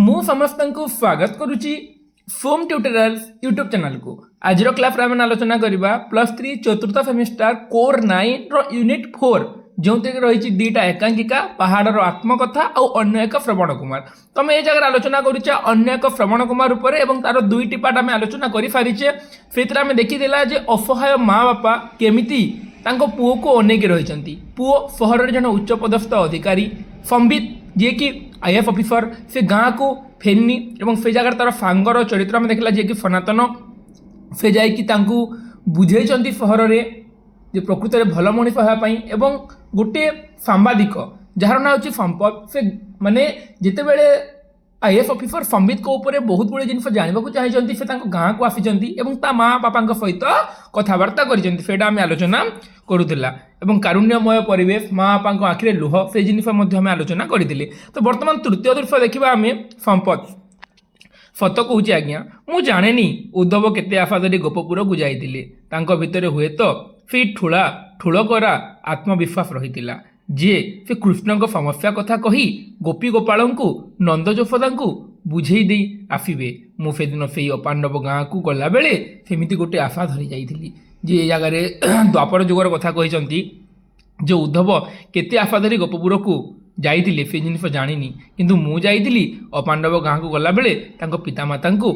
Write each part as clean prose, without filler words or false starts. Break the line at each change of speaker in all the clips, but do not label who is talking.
ମୁଁ ସମସ୍ତଙ୍କୁ ସ୍ୱାଗତ କରୁଛି ଫୋମ୍ ଟ୍ୟୁଟୋରିଆଲ୍ସ ୟୁଟ୍ୟୁବ୍ ଚ୍ୟାନେଲକୁ। ଆଜିର କ୍ଲାସ୍ରେ ଆମେ ଆଲୋଚନା କରିବା +3 ଚତୁର୍ଥ ସେମିଷ୍ଟାର କୋର୍ 9ର ୟୁନିଟ୍ 4, ଯେଉଁଥିରେ ରହିଛି ଦୁଇଟା ଏକାଙ୍କିକା, ପାହାଡ଼ର ଆତ୍ମକଥା ଆଉ ଅନ୍ୟ ଏକ ଶ୍ରବଣ କୁମାର। ତ ଆମେ ଏ ଜାଗାରେ ଆଲୋଚନା କରୁଛେ ଅନ୍ୟ ଏକ ଶ୍ରବଣ କୁମାର ଉପରେ ଏବଂ ତାର ଦୁଇଟି ପାର୍ଟ ଆମେ ଆଲୋଚନା କରିସାରିଛେ। ସେଥିରେ ଆମେ ଦେଖିଥିଲା ଯେ ଅସହାୟ ମା ବାପା କେମିତି ତାଙ୍କ ପୁଅକୁ ଅନେଇକି ରହିଛନ୍ତି। ପୁଅ ସହରରେ ଜଣେ ଉଚ୍ଚପଦସ୍ଥ ଅଧିକାରୀ, ସମ୍ବିତ ଯିଏକି IAS ଅଫିସର, ସେ ଗାଁକୁ ଫେରିନି ଏବଂ ସେ ଜାଗାରେ ତାର ସାଙ୍ଗର ଚରିତ୍ର ଆମେ ଦେଖିଲା ଯିଏକି ସନାତନ। ସେ ଯାଇକି ତାଙ୍କୁ ବୁଝେଇଛନ୍ତି ସହରରେ ଯେ ପ୍ରକୃତରେ ଭଲ ମଣିଷ ହେବା ପାଇଁ। ଏବଂ ଗୋଟିଏ ସାମ୍ବାଦିକ ଯାହାର ନାଁ ହେଉଛି ସମ୍ପଦ, ସେ ମାନେ ଯେତେବେଳେ IAS ଅଫିସର ସମ୍ବିତଙ୍କ ଉପରେ ବହୁତ ଗୁଡ଼ିଏ ଜିନିଷ ଜାଣିବାକୁ ଚାହିଁଛନ୍ତି, ସେ ତାଙ୍କ ଗାଁକୁ ଆସିଛନ୍ତି ଏବଂ ତା ମା ବାପାଙ୍କ ସହିତ କଥାବାର୍ତ୍ତା କରିଛନ୍ତି। ସେଇଟା ଆମେ ଆଲୋଚନା କରୁଥିଲା ଏବଂ କାରୁଣ୍ୟମୟ ପରିବେଶ, ମା ବାପାଙ୍କ ଆଖିରେ ଲୁହ, ସେ ଜିନିଷ ମଧ୍ୟ ଆମେ ଆଲୋଚନା କରିଥିଲେ। ତ ବର୍ତ୍ତମାନ ତୃତୀୟ ଦୃଶ୍ୟ ଦେଖିବା ଆମେ। ସମ୍ପଦ ସତ କହୁଛି ଆଜ୍ଞା, ମୁଁ ଜାଣେନି ଉଦ୍ଧବ କେତେ ଆଶା ଧରି ଗୋପପୁରକୁ ଯାଇଥିଲେ। ତାଙ୍କ ଭିତରେ ହୁଏତ ସେଇ ଠୁଳକରା ଆତ୍ମବିଶ୍ୱାସ ରହିଥିଲା ଯେ ସେ କୃଷ୍ଣଙ୍କ ସମସ୍ୟା କଥା କହି ଗୋପୀ ଗୋପାଳଙ୍କୁ, ନନ୍ଦ ଯଶୋଦାଙ୍କୁ ବୁଝେଇ ଦେଇ ଆସିବେ। ମୁଁ ସେଦିନ ସେଇ ଅପାଣ୍ଡବ ଗାଁକୁ ଗଲାବେଳେ ସେମିତି ଗୋଟେ ଆଶା ଧରି ଯାଇଥିଲି। ଯେ ଏ ଜାଗାରେ ଦ୍ୱାପର ଯୁଗର କଥା କହିଛନ୍ତି ଯେ ଉଦ୍ଧବ କେତେ ଆଶା ଧରି ଗୋପପୁରକୁ ଯାଇଥିଲେ ସେ ଜିନିଷ ଜାଣିନି, କିନ୍ତୁ ମୁଁ ଯାଇଥିଲି ଅପାଣ୍ଡବ ଗାଁକୁ ଗଲାବେଳେ ତାଙ୍କ ପିତାମାତାଙ୍କୁ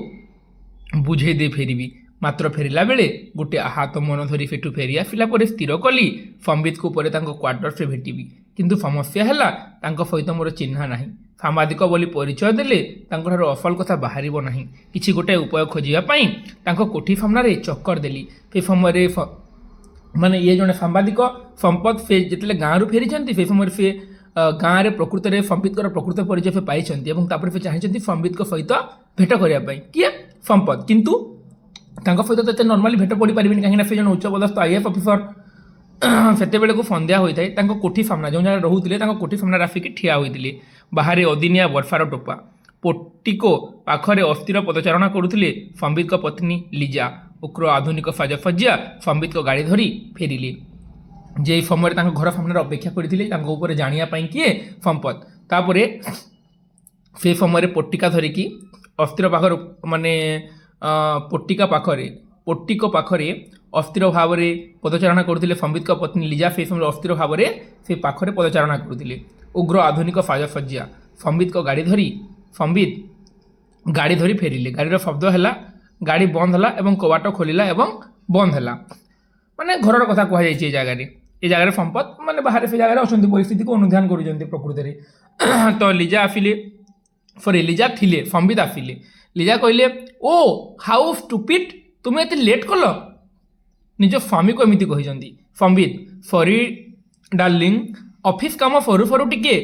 ବୁଝେଇ ଦେଇ ଫେରିବି। ମାତ୍ର ଫେରିଲା ବେଳେ ଗୋଟେ ଆହତ ମନ ଧରି ସେଠୁ ଫେରି ଆସିଲା ପରେ ସ୍ଥିର କଲି ସମ୍ବିତଙ୍କୁ ପରେ ତାଙ୍କ କ୍ୱାର୍ଟର୍ସରେ ଭେଟିବି। କିନ୍ତୁ ସମସ୍ୟା ହେଲା ତାଙ୍କ ସହିତ ମୋର ଚିହ୍ନା ନାହିଁ। ସାମ୍ବାଦିକ ବୋଲି ପରିଚୟ ଦେଲେ ତାଙ୍କଠାରୁ ଅସଲ କଥା ବାହାରିବ ନାହିଁ। କିଛି ଗୋଟାଏ ଉପାୟ ଖୋଜିବା ପାଇଁ ତାଙ୍କ କୋଠି ସାମ୍ନାରେ ଚକ୍କର ଦେଲି। ସେ ସମୟରେ ମାନେ ଇଏ ଜଣେ ସାମ୍ବାଦିକ ସମ୍ପଦ, ସେ ଯେତେବେଳେ ଗାଁରୁ ଫେରିଛନ୍ତି ସେ ସମୟରେ ସେ ଗାଁରେ ପ୍ରକୃତରେ ସମ୍ବିତଙ୍କର ପ୍ରକୃତ ପରିଚୟ ସେ ପାଇଛନ୍ତି ଏବଂ ତାପରେ ସେ ଚାହିଁଛନ୍ତି ସମ୍ବିତଙ୍କ ସହିତ ଭେଟ କରିବା ପାଇଁ। କିଏ? ସମ୍ପଦ। କିନ୍ତୁ ତାଙ୍କ ସହିତ ତ ଏତେ ନର୍ମାଲି ଭେଟ ପଡ଼ିପାରିବେନି, କାହିଁକିନା ସେ ଜଣେ ଉଚ୍ଚପଦସ୍ଥ IAS ଅଫିସର। ସେତେବେଳକୁ ସନ୍ଧ୍ୟା ହୋଇଥାଏ। ତାଙ୍କ କୋଠି ସାମ୍ନା ଯେଉଁ ଜାଗାରେ ରହୁଥିଲେ ତାଙ୍କ କୋଠି ସାମ୍ନାରେ ଆସିକି ଠିଆ ହୋଇଥିଲେ। ବାହାରେ ଅଦିନିଆ ବର୍ଷାର ଟୋପା। ପୋଟିକୋ ପାଖରେ ଅସ୍ଥିର ପଦଚାରଣା କରୁଥିଲେ ସମ୍ବିତଙ୍କ ପତ୍ନୀ ଲିଜା। ଉଗ୍ର ଆଧୁନିକ ସାଜସଜ୍ଜା ସମ୍ବିତଙ୍କ ଗାଡ଼ି ଧରି ଫେରିଲେ। ଯେ ସମୟରେ ତାଙ୍କ ଘର ସାମ୍ନାରେ ଅପେକ୍ଷା କରିଥିଲେ ତାଙ୍କ ଉପରେ ଜାଣିବା ପାଇଁ କିଏ? ସମ୍ପଦ। ତାପରେ ସେ ସମୟରେ ପଟ୍ଟିକା ଧରିକି ଅସ୍ଥିର ପାଖରେ ମାନେ ପୋଟିକୋ ପାଖରେ ଅସ୍ଥିର ଭାବରେ ପଦଚାରଣା କରୁଥିଲେ ସମ୍ବିତଙ୍କ ପତ୍ନୀ ଲିଜା। ସେହି ସମୟରେ ଅସ୍ଥିର ଭାବରେ ସେ ପାଖରେ ପଦଚାରଣା କରୁଥିଲେ। ଉଗ୍ର ଆଧୁନିକ ସାଜସଜ୍ଜା। ସମ୍ବିତ ଗାଡ଼ି ଧରି ଫେରିଲେ। ଗାଡ଼ିର ଶବ୍ଦ ହେଲା, ଗାଡ଼ି ବନ୍ଦ ହେଲା ଏବଂ କବାଟ ଖୋଲିଲା ଏବଂ ବନ୍ଦ ହେଲା। ମାନେ ଘରର କଥା କୁହାଯାଇଛି ଏ ଜାଗାରେ ସମ୍ପଦ ମାନେ ବାହାରେ ସେ ଜାଗାରେ ଅଛନ୍ତି, ପରିସ୍ଥିତିକୁ ଅନୁଧ୍ୟାନ କରୁଛନ୍ତି ପ୍ରକୃତରେ। ତ ଲିଜା ଥିଲେ, ସମ୍ବିତ ଆସିଲେ। ଲିଜା କହିଲେ, ଓ ହାଉ ଷ୍ଟୁପିଡ୍, ତୁମେ ଏତେ ଲେଟ୍ କଲ। ନିଜ ସ୍ୱାମୀକୁ ଏମିତି କହିଛନ୍ତି। ସମ୍ବିତ, ସରି ଡାର୍ଲିଂ, ଅଫିସ୍ କାମ ସରୁ ସରୁ ଟିକେ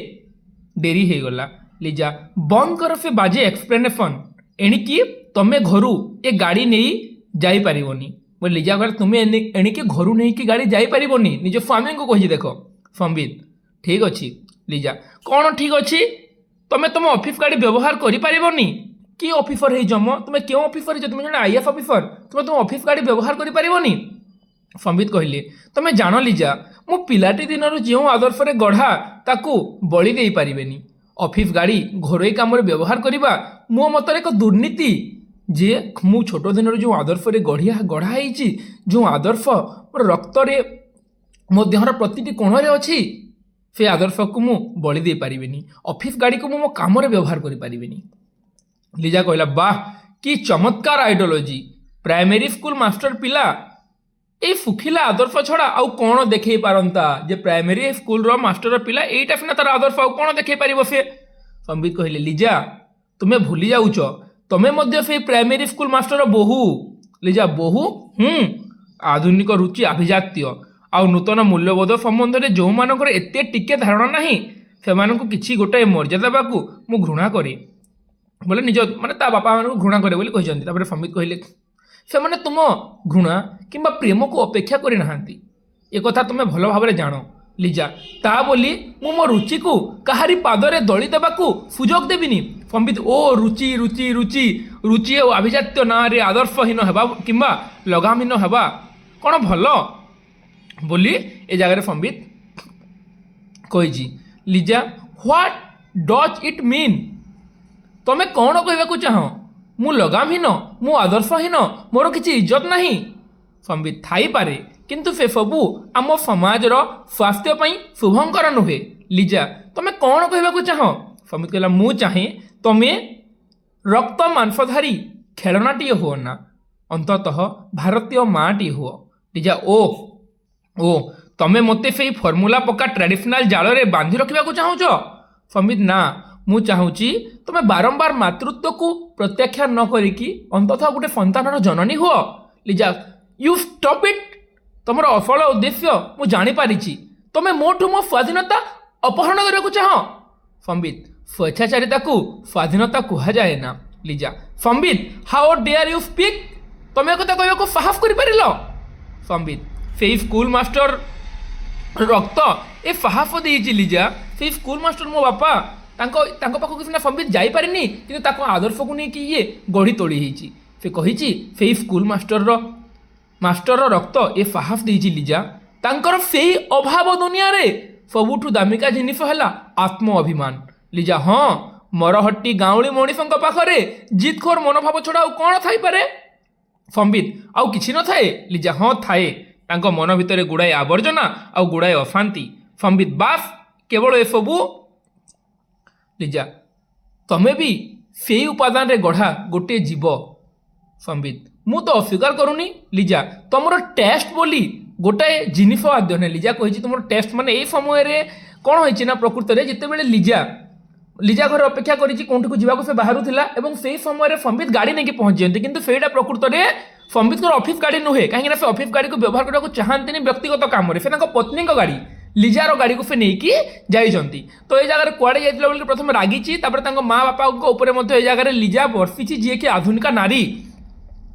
ଡେରି ହେଇଗଲା। ଲିଜା, ବନ୍ଦ କର ସେ ବାଜେ ଏକ୍ସପ୍ଲେନେସନ୍। ଏଣିକି ତମେ ଘରୁ ଏ ଗାଡ଼ି ନେଇ ଯାଇପାରିବନି। ଲିଜା କହିଲା, ତୁମେ ଏଣିକି ଘରୁ ନେଇକି ଗାଡ଼ି ଯାଇପାରିବନି, ନିଜ ସ୍ୱାମୀଙ୍କୁ କହିଛି ଦେଖ। ସମ୍ବିତ, ଠିକ୍ ଅଛି। ଲିଜା, କ'ଣ ଠିକ୍ ଅଛି? ତମେ ତମ ଅଫିସ୍ ଗାଡ଼ି ବ୍ୟବହାର କରିପାରିବନି? କି ଅଫିସର ହେଇଛ ମ? ତୁମେ କେଉଁ ଅଫିସର ହେଇଛ? ତୁମେ ଜଣେ IAS ଅଫିସର, ତୁମେ ତୁମ ଅଫିସ୍ ଗାଡ଼ି ବ୍ୟବହାର କରିପାରିବନି? ସମ୍ବିତ କହିଲେ, ତମେ ଜାଣ ଲିଜା, ମୁଁ ପିଲାଟି ଦିନରୁ ଯେଉଁ ଆଦର୍ଶରେ ଗଢ଼ା ତାକୁ ବଳି ଦେଇପାରିବେନି। ଅଫିସ୍ ଗାଡ଼ି ଘରୋଇ କାମରେ ବ୍ୟବହାର କରିବା ମୋ ମତରେ ଏକ ଦୁର୍ନୀତି। ଯେ ମୁଁ ଛୋଟ ଦିନରୁ ଯେଉଁ ଆଦର୍ଶରେ ଗଢ଼ା ହେଇଛି, ଯେଉଁ ଆଦର୍ଶ ମୋର ରକ୍ତରେ ମୋ ଦେହର ପ୍ରତିଟି କୋଣରେ ଅଛି, ସେ ଆଦର୍ଶକୁ ମୁଁ ବଳି ଦେଇପାରିବିନି। ଅଫିସ୍ ଗାଡ଼ିକୁ ମୁଁ ମୋ କାମରେ ବ୍ୟବହାର କରିପାରିବିନି। ଲିଜା କହିଲା, ବାଃ କି ଚମତ୍କାର ଆଇଡିଓଲୋଜି। ପ୍ରାଇମେରୀ ସ୍କୁଲ ମାଷ୍ଟର ପିଲା ଏଇ ଶୁଖିଲା ଆଦର୍ଶ ଛଡ଼ା ଆଉ କ'ଣ ଦେଖେଇ ପାରନ୍ତା? ଯେ ପ୍ରାଇମେରୀ ସ୍କୁଲର ମାଷ୍ଟର ପିଲା ଏଇଟା ସିନା ତାର ଆଦର୍ଶ, ଆଉ କ'ଣ ଦେଖେଇ ପାରିବ ସେ? ସମ୍ବିତ କହିଲେ, ଲିଜା ତୁମେ ଭୁଲି ଯାଉଛ, ତମେ ମଧ୍ୟ ସେଇ ପ୍ରାଇମେରୀ ସ୍କୁଲ ମାଷ୍ଟର ବୋହୂ। ଲିଜା, ବୋହୂ? ଆଧୁନିକ ରୁଚି, ଆଭିଜାତ୍ୟ ଆଉ ନୂତନ ମୂଲ୍ୟବୋଧ ସମ୍ବନ୍ଧରେ ଯେଉଁମାନଙ୍କର ଏତେ ଟିକେ ଧାରଣା ନାହିଁ, ସେମାନଙ୍କୁ କିଛି ଗୋଟାଏ ମର୍ଯ୍ୟାଦା ଦେବାକୁ ମୁଁ ଘୃଣା କରେ। ବୋଲେ ନିଜ ମାନେ ତା ବାପାମାନଙ୍କୁ ଘୃଣା କରେ ବୋଲି କହିଛନ୍ତି। ତାପରେ ସମ୍ବିତ କହିଲେ, ସେମାନେ ତୁମ ଘୃଣା କିମ୍ବା ପ୍ରେମକୁ ଅପେକ୍ଷା କରିନାହାନ୍ତି, ଏକଥା ତୁମେ ଭଲ ଭାବରେ ଜାଣ। ଲିଜା, ତା ବୋଲି ମୁଁ ମୋ ରୁଚିକୁ କାହାରି ପାଦରେ ଦଳି ଦେବାକୁ ସୁଯୋଗ ଦେବିନି। ସମ୍ବିତ, ଓ ରୁଚି ରୁଚି ରୁଚି ରୁଚି ଓ ଆଭିଜାତ୍ୟ ନାଁରେ ଆଦର୍ଶହୀନ ହେବା କିମ୍ବା ଲଗାମହୀନ ହେବା କ'ଣ ଭଲ ବୋଲି ଏ ଜାଗାରେ ସମ୍ବିତ କହିଛି। Liza, what does it mean? ତମେ କ'ଣ କହିବାକୁ ଚାହଁ? ମୁଁ ଲଗାମହୀନ, ମୁଁ ଆଦର୍ଶହୀନ, ମୋର କିଛି ଇଜ୍ଜତ ନାହିଁ? ସମ୍ବିତ ଥାଇପାରେ, କିନ୍ତୁ ସେସବୁ ଆମ ସମାଜର ସ୍ୱାସ୍ଥ୍ୟ ପାଇଁ ଶୁଭଙ୍କର ନୁହେଁ। ଲିଜା ତମେ କ'ଣ କହିବାକୁ ଚାହଁ? ସମ୍ବିତ କହିଲା ମୁଁ ଚାହେଁ ତମେ ରକ୍ତ ମାଂସଧାରୀ ଖେଳନାଟିଏ ହୁଅ ନା, ଅନ୍ତତଃ ଭାରତୀୟ ମାଆଟିଏ ହୁଅ। ଲିଜା ଓ ତମେ ମୋତେ ସେଇ ଫର୍ମୁଲା ପକ୍କା ଟ୍ରାଡିସନାଲ ଜାଳରେ ବାନ୍ଧି ରଖିବାକୁ ଚାହୁଁଛ? ସମ୍ବିତ ନା, ମୁଁ ଚାହୁଁଛି ତମେ ବାରମ୍ବାର ମାତୃତ୍ୱକୁ ପ୍ରତ୍ୟାଖ୍ୟାନ ନ କରିକି ଅନ୍ତତଃ ଗୋଟେ ସନ୍ତାନର ଜନନୀ ହୁଅ। ଲିଜା ୟୁ ଷ୍ଟପ୍ ଇଟ୍। ତମର ଅସଲ ଉଦ୍ଦେଶ୍ୟ ମୁଁ ଜାଣିପାରିଛି। ତମେ ମୋଠୁ ମୋ ସ୍ୱାଧୀନତା ଅପହରଣ କରିବାକୁ ଚାହଁ। ସମ୍ବିତ ସ୍ୱେଚ୍ଛାଚାରିତାକୁ ସ୍ୱାଧୀନତା କୁହାଯାଏ ନା। ଲିଜା ସମ୍ବିତ ହାଉ ଡେୟାର ୟୁ ସ୍ପିକ୍? ତମେ କଥା କହିବାକୁ ସାହସ କରିପାରିଲ? ସମ୍ବିତ ସେଇ ସ୍କୁଲ ମାଷ୍ଟର ରକ୍ତ ଏ ସାହସ ଦେଇଛି ଲିଜା। ସେଇ ସ୍କୁଲ ମାଷ୍ଟର ମୋ ବାପା, ତାଙ୍କ ପାଖକୁ ସିନା ସମ୍ବିତ ଯାଇପାରିନି, କିନ୍ତୁ ତାଙ୍କ ଆଦର୍ଶକୁ ନେଇକି ଇଏ ଗଢ଼ି ତୋଳି ହେଇଛି। ସେ କହିଛି ସେଇ ସ୍କୁଲ ମାଷ୍ଟରର ରକ୍ତ ଏ ସାହସ ଦେଇଛି ଲିଜା। ତାଙ୍କର ସେଇ ଅଭାବ ଦୁନିଆରେ ସବୁଠୁ ଦାମିକା ଜିନିଷ ହେଲା ଆତ୍ମ ଅଭିମାନ। ଲିଜା ହଁ, ମରହଟ୍ଟି ଗାଉଁଳି ମଣିଷଙ୍କ ପାଖରେ ଜିଦଖୋର ମନୋଭାବ ଛଡ଼ା ଆଉ କ'ଣ ଥାଇପାରେ? ସମ୍ବିତ ଆଉ କିଛି ନଥାଏ? ଲିଜା ହଁ ଥାଏ। ତାଙ୍କ ମନ ଭିତରେ ଗୁଡ଼ାଏ ଆବର୍ଜନା ଆଉ ଗୁଡ଼ାଏ ଅଶାନ୍ତି। ସମ୍ବିତ ବାସ୍ କେବଳ ଏସବୁ? ଲିଜା ତମେ ବି ସେଇ ଉପାଦାନରେ ଗଢ଼ା ଗୋଟିଏ ଜୀବ। ସମ୍ବିତ ମୁଁ ତ ଅସ୍ୱୀକାର କରୁନି। ଲିଜା ତମର ଟେଷ୍ଟ ବୋଲି ଗୋଟାଏ ଜିନିଷ ଆଦ୍ୟ ନାହିଁ। ଲିଜା କହିଛି ତମର ଟେଷ୍ଟ ମାନେ ଏଇ ସମୟରେ କ'ଣ ହେଇଛି ନା, ପ୍ରକୃତରେ ଯେତେବେଳେ ଲିଜା ଘରେ ଅପେକ୍ଷା କରିଛି କେଉଁଠିକୁ ଯିବାକୁ ସେ ବାହାରୁଥିଲା ଏବଂ ସେଇ ସମୟରେ ସମ୍ବିତ ଗାଡ଼ି ନେଇକି ପହଞ୍ଚିଛନ୍ତି, କିନ୍ତୁ ସେଇଟା ପ୍ରକୃତରେ ସମ୍ବିତଙ୍କର ଅଫିସ ଗାଡ଼ି ନୁହେଁ। କାହିଁକିନା ସେ ଅଫିସ ଗାଡ଼ିକୁ ବ୍ୟବହାର କରିବାକୁ ଚାହାନ୍ତିନି ବ୍ୟକ୍ତିଗତ କାମରେ। ସେ ତାଙ୍କ ପତ୍ନୀଙ୍କ ଗାଡ଼ି, ଲିଜାର ଗାଡ଼ିକୁ ସେ ନେଇକି ଯାଇଛନ୍ତି। ତ ଏ ଜାଗାରେ କୁଆଡ଼େ ଯାଇଥିଲା ବୋଲି ପ୍ରଥମେ ରାଗିଛି, ତାପରେ ତାଙ୍କ ମା ବାପାଙ୍କ ଉପରେ ମଧ୍ୟ ଏ ଜାଗାରେ ଲିଜା ବର୍ଷିଛି, ଯିଏକି ଆଧୁନିକା ନାରୀ।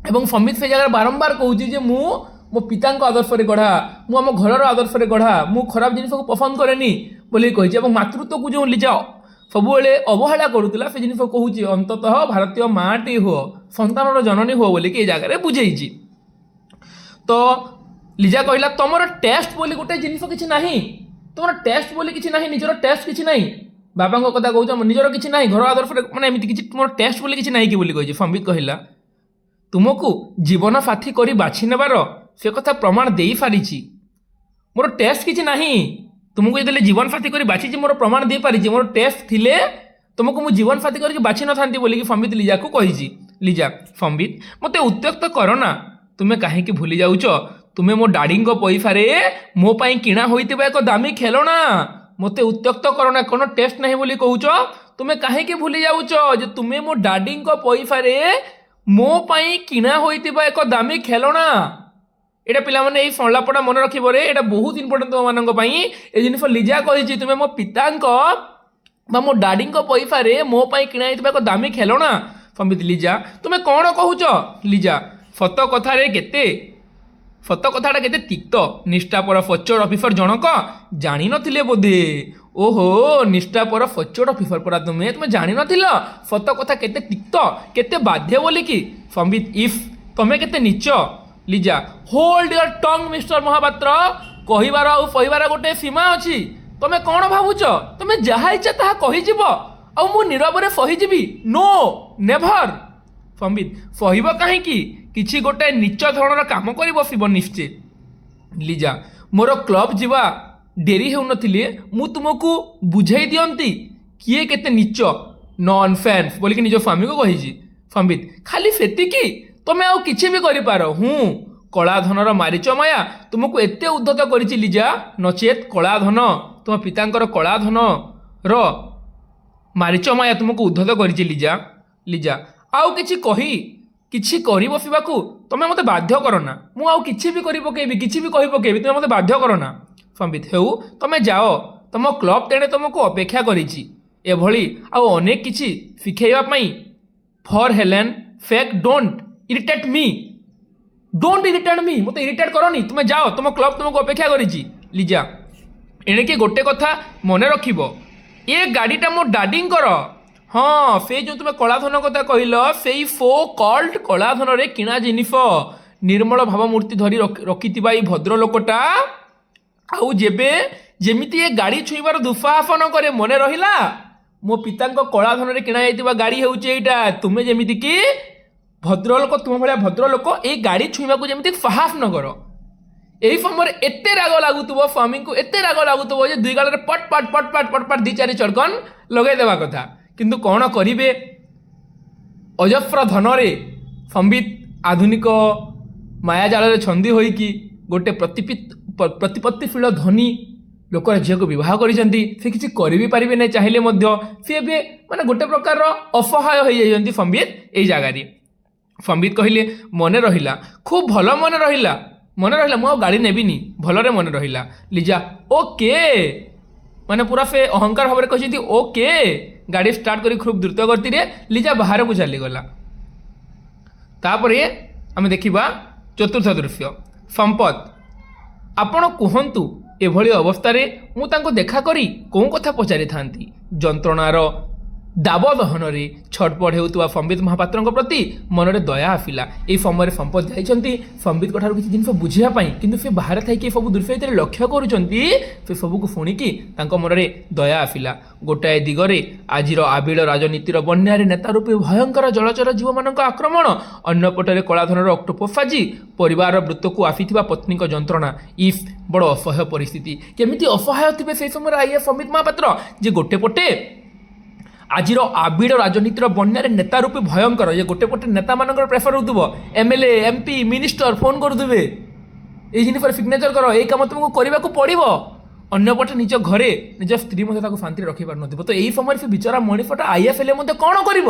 ଏବଂ ସମ୍ବିତ ସେ ଜାଗାରେ ବାରମ୍ବାର କହୁଛି ଯେ ମୁଁ ମୋ ପିତାଙ୍କ ଆଦର୍ଶରେ ଗଢ଼ା, ମୁଁ ଆମ ଘରର ଆଦର୍ଶରେ ଗଢ଼ା, ମୁଁ ଖରାପ ଜିନିଷକୁ ପସନ୍ଦ କରେନି ବୋଲି କହିଛି। ଏବଂ ମାତୃତ୍ୱକୁ ଯେଉଁ ଲିଜା ସବୁବେଳେ ଅବହେଳା କରୁଥିଲା, ସେ ଜିନିଷ କହୁଛି ଅନ୍ତତଃ ଭାରତୀୟ ମାଆଟି ହୁଅ, ସନ୍ତାନର ଜନନୀ ହୁଅ ବୋଲିକି ଏ ଜାଗାରେ ବୁଝେଇଛି। ତ ଲିଜା କହିଲା ତମର ଟେଷ୍ଟ ବୋଲି ଗୋଟେ ଜିନିଷ କିଛି ନାହିଁ, ତମର ଟେଷ୍ଟ ବୋଲି କିଛି ନାହିଁ, ନିଜର ଟେଷ୍ଟ କିଛି ନାହିଁ। ବାବାଙ୍କ କଥା କହୁଛ, ନିଜର କିଛି ନାହିଁ, ଘର ଆଦର୍ଶରେ ମାନେ ଏମିତି କିଛି ତୁମର ଟେଷ୍ଟ ବୋଲି କିଛି ନାହିଁ କି ବୋଲି କହିଛି। ସମ୍ବିତ କହିଲା ତୁମକୁ ଜୀବନ ସାଥୀ କରି ବାଛି ନେବାର ସେ କଥା ପ୍ରମାଣ ଦେଇସାରିଛି। ମୋର ଟେଷ୍ଟ କିଛି ନାହିଁ। ତୁମକୁ ଯେତେବେଳେ ଜୀବନ ସାଥୀ କରି ବାଛିଛି ମୋର ପ୍ରମାଣ ଦେଇପାରିଛି। ମୋର ଟେଷ୍ଟ ଥିଲେ ତୁମକୁ ମୁଁ ଜୀବନ ସାଥୀ କରିକି ବାଛି ନଥାନ୍ତି ବୋଲିକି ସମ୍ବିତ ଲିଜାକୁ କହିଛି। ଲିଜା ସମ୍ବିତ ମୋତେ ଉତ୍ତ୍ୟକ୍ତ କର ନା। ତୁମେ କାହିଁକି ଭୁଲି ଯାଉଛ ତୁମେ ମୋ ଡାଡିଙ୍କ ପଇସାରେ ମୋ ପାଇଁ କିଣା ହୋଇଥିବା ଏକ ଦାମୀ ଖେଳଣା। ମୋତେ ଉତ୍ତ୍ୟକ୍ତ କର ନା, କ'ଣ ଟେଷ୍ଟ ନାହିଁ ବୋଲି କହୁଛ? ତୁମେ କାହିଁକି ଭୁଲି ଯାଉଛ ଯେ ତୁମେ ମୋ ଡାଡିଙ୍କ ପଇସାରେ ମୋ ପାଇଁ କିଣା ହୋଇଥିବା ଏକ ଦାମୀ ଖେଳଣା। এটা ପିଲାମାନେ ଏଇ ସଂଳାପଟା ମନେ ରଖିବରେ, ଏଇଟା ବହୁତ ଇମ୍ପୋର୍ଟାଣ୍ଟ ତୁମମାନଙ୍କ ପାଇଁ। ଏ ଜିନିଷ ଲିଜା କହିଛି ତୁମେ ମୋ ପିତାଙ୍କ ବା ମୋ ଡାଡିଙ୍କ ପଇସାରେ ମୋ ପାଇଁ କିଣା ହେଇଥିବା ଏକ ଦାମୀ ଖେଳଣା। ସମ୍ବିତ ଲିଜା ତୁମେ କ'ଣ କହୁଛ? ଲିଜା ସତ କଥାଟା କେତେ ତିକ୍ତ। ନିଷ୍ଠାପର ସଚ୍ଚୋଟ ଅଫିସର ଜଣକ ଜାଣିନଥିଲେ ବୋଧେ। ଓହୋ ନିଷ୍ଠାପର ସଚ୍ଚୋଟ ଅଫିସର ପରା ତୁମେ ଜାଣିନଥିଲ ସତ କଥା କେତେ ତିକ୍ତ, କେତେ ବାଧ୍ୟ ବୋଲିକି। ସମ୍ବିତ ଇଫ୍ ତମେ କେତେ ନୀଚ। Liza hold your tongue mister Mohapatra. କହିବାର ଆଉ କହିବାର ଗୋଟେ ସୀମା ଅଛି। ତମେ କ'ଣ ଭାବୁଛ ତମେ ଯାହା ଇଚ୍ଛା ତାହା କହିଯିବ ଆଉ ମୁଁ ନୀରବରେ ସହିଯିବି? No never. ସମ୍ବିତ ସହିବ କାହିଁକି? କିଛି ଗୋଟେ ନୀଚ ଧରଣର କାମ କରି ବସିବ ନିଶ୍ଚୟ। ଲିଜା ମୋର କ୍ଲବ୍ ଯିବା ଡେରି ହେଉନଥିଲେ ମୁଁ ତୁମକୁ ବୁଝାଇ ଦିଅନ୍ତି କିଏ କେତେ ନୀଚ ନନ୍ସେନ୍ସ ବୋଲିକି ନିଜ ସ୍ୱାମୀକୁ କହିଛି। ସମ୍ବିତ ଖାଲି ସେତିକି? ତମେ ଆଉ କିଛି ବି କରିପାର। କଳାଧନର ମାରିଚ ମାୟା ତୁମକୁ ଏତେ ଉଦ୍ଧତ କରିଛି ଲିଜା, ନଚେତ୍ କଳାଧନ ତୁମ ପିତାଙ୍କର କଳାଧନର ମାରିଚ ମାୟା ତୁମକୁ ଉଦ୍ଧତ କରିଛି ଲିଜା। ଲିଜା ଆଉ କିଛି କରି ବସିବାକୁ ତମେ ମୋତେ ବାଧ୍ୟ କର ନା। ମୁଁ ଆଉ କିଛି ବି କରି ପକେଇବି, କିଛି ବି କହି ପକେଇବି, ତୁମେ ମୋତେ ବାଧ୍ୟ କର ନା। ସମ୍ବିତ ହେଉ ତମେ ଯାଅ, ତମ କ୍ଲବ୍ ତେଣେ ତୁମକୁ ଅପେକ୍ଷା କରିଛି ଏଭଳି ଆଉ ଅନେକ କିଛି ଶିଖେଇବା ପାଇଁ। For Helen fake don't irritate ମି। ମୋତେ ଇରିଟେଟ୍ କରନି। ତୁମେ ଯାଅ, ତୁମ କ୍ଲବ୍ ତୁମକୁ ଅପେକ୍ଷା କରିଛି। ଲିଜା ଏଣିକି ଗୋଟେ କଥା ମନେ ରଖିବ, ଏ ଗାଡ଼ିଟା ମୋ ଡାଡିଙ୍କର। ହଁ ସେଇ ଯେଉଁ ତୁମେ କଳାଧନ କଥା କହିଲ, ସେଇ ସୋ କଲ୍ଡ କଳାଧନରେ କିଣା ଜିନିଷ। ନିର୍ମଳ ଭାବମୂର୍ତ୍ତି ଧରି ରଖିଥିବା ଏଇ ଭଦ୍ରଲୋକଟା ଆଉ ଯେମିତି ଏ ଗାଡ଼ି ଛୁଇଁବାର ଦୁଃସାହସ ନ କରେ, ମନେ ରହିଲା? ମୋ ପିତାଙ୍କ କଳାଧନରେ କିଣା ଯାଇଥିବା ଗାଡ଼ି ହେଉଛି ଏଇଟା। ତୁମେ ଯେମିତିକି ଭଦ୍ରଲୋକ, ତୁମ ଭଳିଆ ଭଦ୍ରଲୋକ ଏଇ ଗାଡ଼ି ଛୁଇଁବାକୁ ଯେମିତି ସାହସ ନ କର। এই সময় এতে রাগ লাগুব স্বামীকে, এতে রাগ লাগুব যে দুই গালরে পট পট পট পট পট পট 2-4 চড়কন লগাই দেওয়া কথা। কিন্তু କ'ଣ କରିବେ, ଅଜସ୍ର ଧନରେ ସମ୍ବିତ ଆଧୁନିକ ମାୟାଜାଳରେ ଛନ୍ଦି ହୋଇକି ଗୋଟେ ପ୍ରତିପତ୍ତିଶୀଳ ଧନୀ ଲୋକର ଝିଅକୁ ବିବାହ କରିଛନ୍ତି। ସେ କିଛି କରିବି ପାରିବେ ନାହିଁ ଚାହିଁଲେ ମଧ୍ୟ। ସେ ଏବେ ମାନେ ଗୋଟେ ପ୍ରକାରର ଅସହାୟ ହୋଇଯାଇଛନ୍ତି ସମ୍ବିତ ଏଇ ଜାଗାରେ। ସମ୍ବିତ କହିଲେ ମନେ ରହିଲା, ଖୁବ୍ ଭଲ ମନେ ରହିଲା, ମୁଁ ଆଉ ଗାଡ଼ି ନେବିନି, ଭଲରେ ମନେ ରହିଲା। ଲିଜା ଓକେ, ମାନେ ପୁରା ସେ ଅହଙ୍କାର ଭାବରେ କହିଛନ୍ତି ଓକେ। ଗାଡ଼ି ଷ୍ଟାର୍ଟ କରି ଖୁବ୍ ଦ୍ରୁତ ଗତିରେ ଲିଜା ବାହାରକୁ ଚାଲିଗଲା। ତାପରେ ଆମେ ଦେଖିବା ଚତୁର୍ଥ ଦୃଶ୍ୟ। ସମ୍ପଦ, ଆପଣ କୁହନ୍ତୁ ଏଭଳି ଅବସ୍ଥାରେ ମୁଁ ତାଙ୍କୁ ଦେଖା କରି କେଉଁ କଥା ପଚାରିଥାନ୍ତି? ଯନ୍ତ୍ରଣାର ଦାବ ଦହନରେ ଛଟପଟ ହେଉଥିବା ସମ୍ବିତ ମହାପାତ୍ରଙ୍କ ପ୍ରତି ମନରେ ଦୟା ଆସିଲା। ଏହି ସମୟରେ ସମ୍ପଦ ଯାଇଛନ୍ତି ସମ୍ବିତଙ୍କ ଠାରୁ କିଛି ଜିନିଷ ବୁଝିବା ପାଇଁ, କିନ୍ତୁ ସେ ବାହାରେ ଥାଇକି ଏସବୁ ଦୃଶ୍ୟ ଭିତରେ ଲକ୍ଷ୍ୟ କରୁଛନ୍ତି। ସେ ସବୁକୁ ଶୁଣିକି ତାଙ୍କ ମନରେ ଦୟା ଆସିଲା। ଗୋଟାଏ ଦିଗରେ ଆଜିର ଆବିଳ ରାଜନୀତିର ବନ୍ୟାରେ ନେତା ରୂପୀ ଭୟଙ୍କର ଜଳଚର ଜୀବମାନଙ୍କ ଆକ୍ରମଣ, ଅନ୍ୟପଟରେ କଳାଧନର ଅକ୍ଟୋପସ୍ ସାଜି ପରିବାରର ବୃତ୍ତକୁ ଆସିଥିବା ପତ୍ନୀଙ୍କ ଯନ୍ତ୍ରଣା। ଇଫ୍ ବଡ଼ ଅସହ୍ୟ ପରିସ୍ଥିତି। କେମିତି ଅସହାୟ ଥିବେ ସେହି ସମୟରେ ଆଇଏ ସମ୍ବିତ ମହାପାତ୍ର, ଯେ ଗୋଟେ ପଟେ ଆଜିର ଆବିଡ଼ ରାଜନୀତିର ବନ୍ୟାରେ ନେତା ରୂପୀ ଭୟଙ୍କର, ଯେ ଗୋଟେ ପଟେ ନେତାମାନଙ୍କର ପ୍ରେସର ହେଉଥିବ, MLA MP ମିନିଷ୍ଟର ଫୋନ୍ କରୁଥିବେ ଏଇ ଜିନିଷରେ ସିଗ୍ନେଚର କର, ଏଇ କାମ ତୁମକୁ କରିବାକୁ ପଡ଼ିବ। ଅନ୍ୟପଟେ ନିଜ ଘରେ ନିଜ ସ୍ତ୍ରୀ ମଧ୍ୟ ତାକୁ ଶାନ୍ତିରେ ରଖିପାରୁନଥିବ। ତ ଏହି ସମୟରେ ସେ ବିଚରା ମଣିଷଟା IAS ହେଲେ ମଧ୍ୟ କ'ଣ କରିବ?